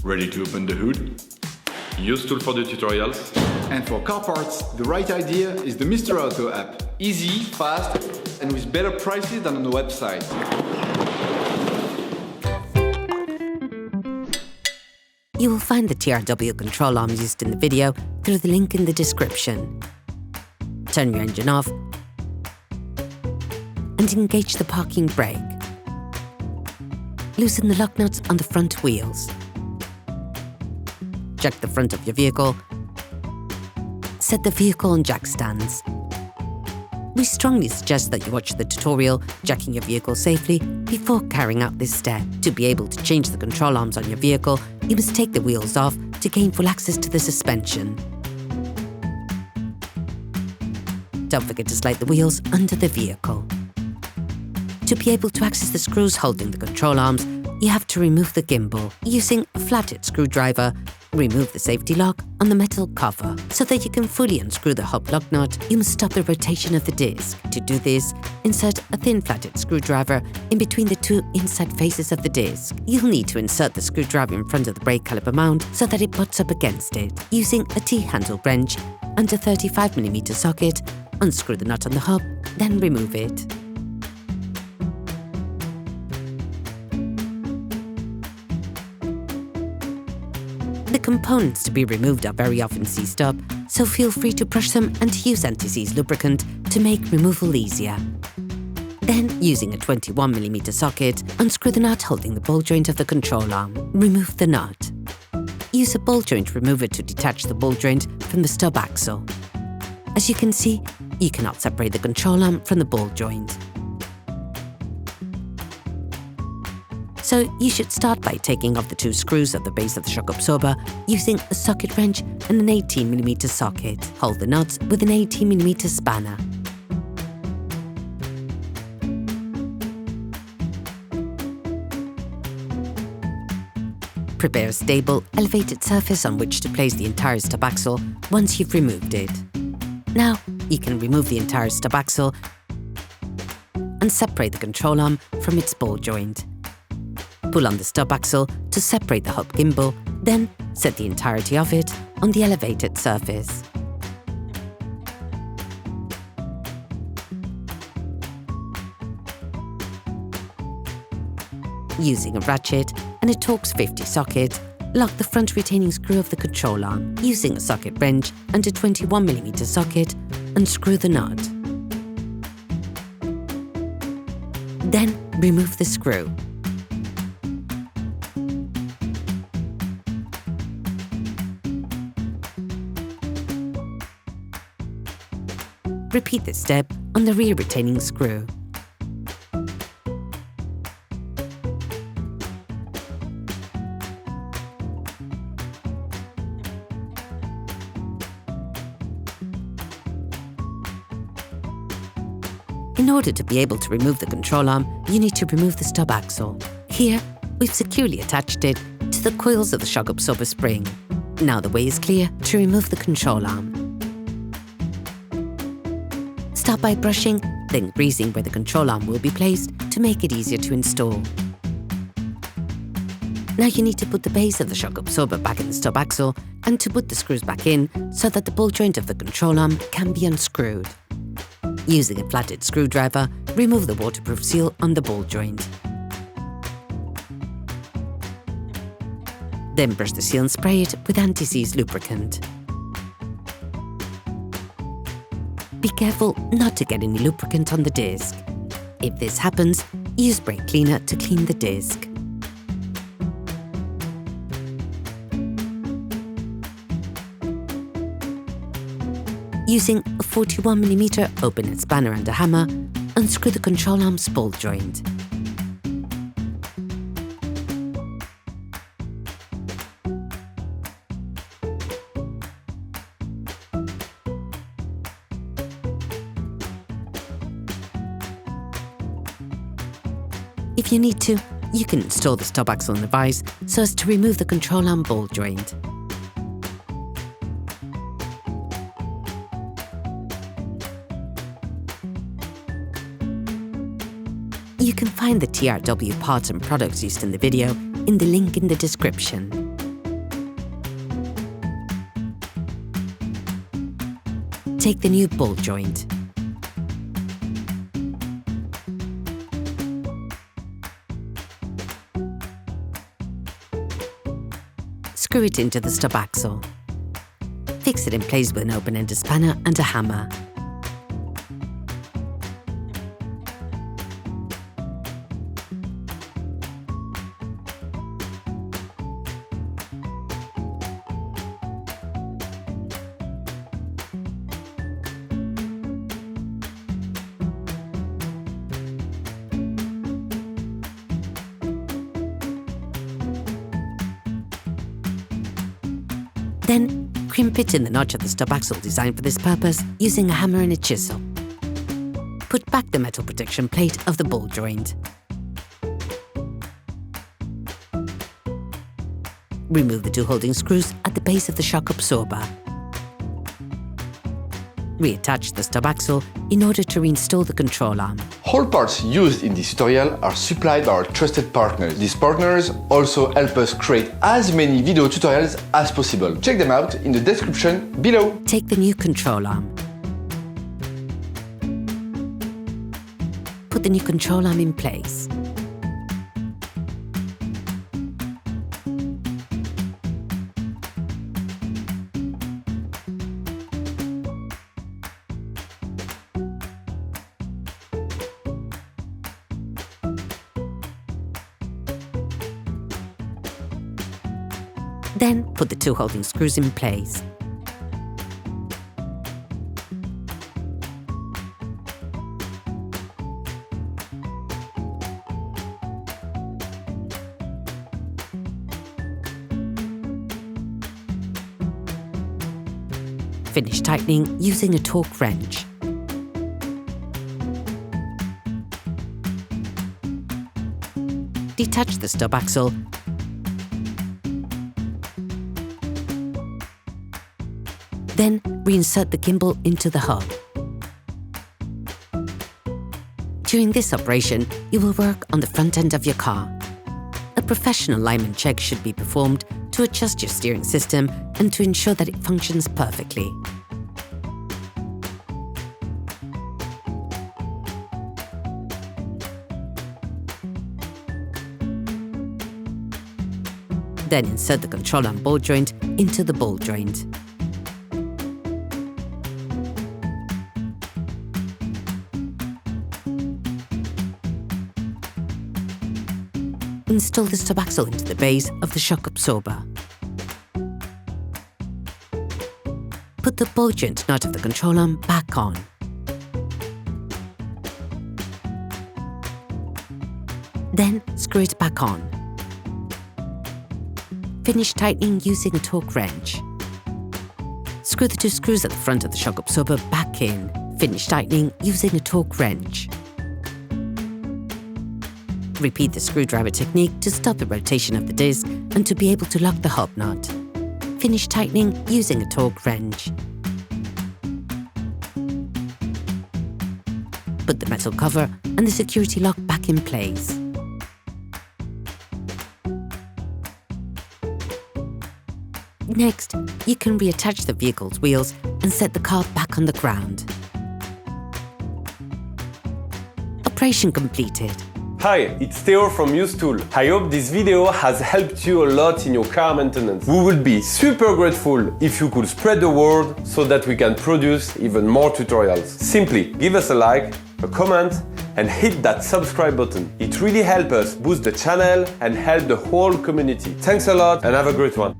Ready to open the hood? UseTool for the tutorials. And for car parts, the right idea is the Mr. Auto app. Easy, fast, and with better prices than on the website. You will find the TRW control arm used in the video through the link in the description. Turn your engine off and engage the parking brake. Loosen the lock nuts on the front wheels. Jack the front of your vehicle. Set the vehicle on jack stands. We strongly suggest that you watch the tutorial jacking your vehicle safely before carrying out this step. To be able to change the control arms on your vehicle, you must take the wheels off to gain full access to the suspension. Don't forget to slide the wheels under the vehicle. To be able to access the screws holding the control arms, you have to remove the gimbal. Using a flathead screwdriver, remove the safety lock on the metal cover. So that you can fully unscrew the hub lock nut, you must stop the rotation of the disc. To do this, insert a thin flathead screwdriver in between the two inside faces of the disc. You'll need to insert the screwdriver in front of the brake caliper mount so that it butts up against it. Using a T-handle wrench and a 35mm socket, unscrew the nut on the hub, then remove it. The components to be removed are very often seized up, so feel free to brush them and use anti-seize lubricant to make removal easier. Then, using a 21mm socket, unscrew the nut holding the ball joint of the control arm. Remove the nut. Use a ball joint remover to detach the ball joint from the stub axle. As you can see, you cannot separate the control arm from the ball joint. So you should start by taking off the two screws at the base of the shock absorber using a socket wrench and an 18mm socket. Hold the nuts with an 18mm spanner. Prepare a stable, elevated surface on which to place the entire stub axle once you've removed it. Now, you can remove the entire stub axle and separate the control arm from its ball joint. Pull on the stub axle to separate the hub gimbal, then set the entirety of it on the elevated surface. Using a ratchet and a Torx T50 socket, lock the front retaining screw of the control arm. Using a socket wrench and a 21mm socket, unscrew the nut. Then remove the screw. Repeat this step on the rear retaining screw. In order to be able to remove the control arm, you need to remove the stub axle. Here, we've securely attached it to the coils of the shock absorber spring. Now the way is clear to remove the control arm. Start by brushing, then greasing where the control arm will be placed to make it easier to install. Now you need to put the base of the shock absorber back in the stub axle and to put the screws back in so that the ball joint of the control arm can be unscrewed. Using a flathead screwdriver, remove the waterproof seal on the ball joint. Then brush the seal and spray it with anti-seize lubricant. Be careful not to get any lubricant on the disc. If this happens, use brake cleaner to clean the disc. Using a 41mm open-end spanner and a hammer, unscrew the control arm's ball joint. If you need to, you can install the stub axle in the vise so as to remove the control arm ball joint. You can find the TRW parts and products used in the video in the link in the description. take the new ball joint. Screw it into the stub axle. Fix it in place with an open-ended spanner and a hammer. Then, crimp it in the notch of the stub axle designed for this purpose using a hammer and a chisel. Put back the metal protection plate of the ball joint. Remove the two holding screws at the base of the shock absorber. Reattach the stub axle in order to reinstall the control arm. All parts used in this tutorial are supplied by our trusted partners. These partners also help us create as many video tutorials as possible. Check them out in the description below. Take the new control arm. Put the new control arm in place. Then put the two holding screws in place. Finish tightening using a Torx wrench. Detach the stub axle . Then reinsert the gimbal into the hub. During this operation, you will work on the front end of your car. A professional alignment check should be performed to adjust your steering system and to ensure that it functions perfectly. Then insert the control arm ball joint into the ball joint. Install the stub axle into the base of the shock absorber. Put the ball joint nut of the control arm back on. Then screw it back on. Finish tightening using a Torx wrench. Screw the two screws at the front of the shock absorber back in. Finish tightening using a Torx wrench. Repeat the screwdriver technique to stop the rotation of the disc and to be able to lock the hub nut. Finish tightening using a Torx wrench. Put the metal cover and the security lock back in place. Next, you can reattach the vehicle's wheels and set the car back on the ground. Operation completed. Hi, it's Theo from UseTool. I hope this video has helped you a lot in your car maintenance. We would be super grateful if you could spread the word so that we can produce even more tutorials. Simply give us a like, a comment, and hit that subscribe button. It really helps us boost the channel and help the whole community. Thanks a lot and have a great one.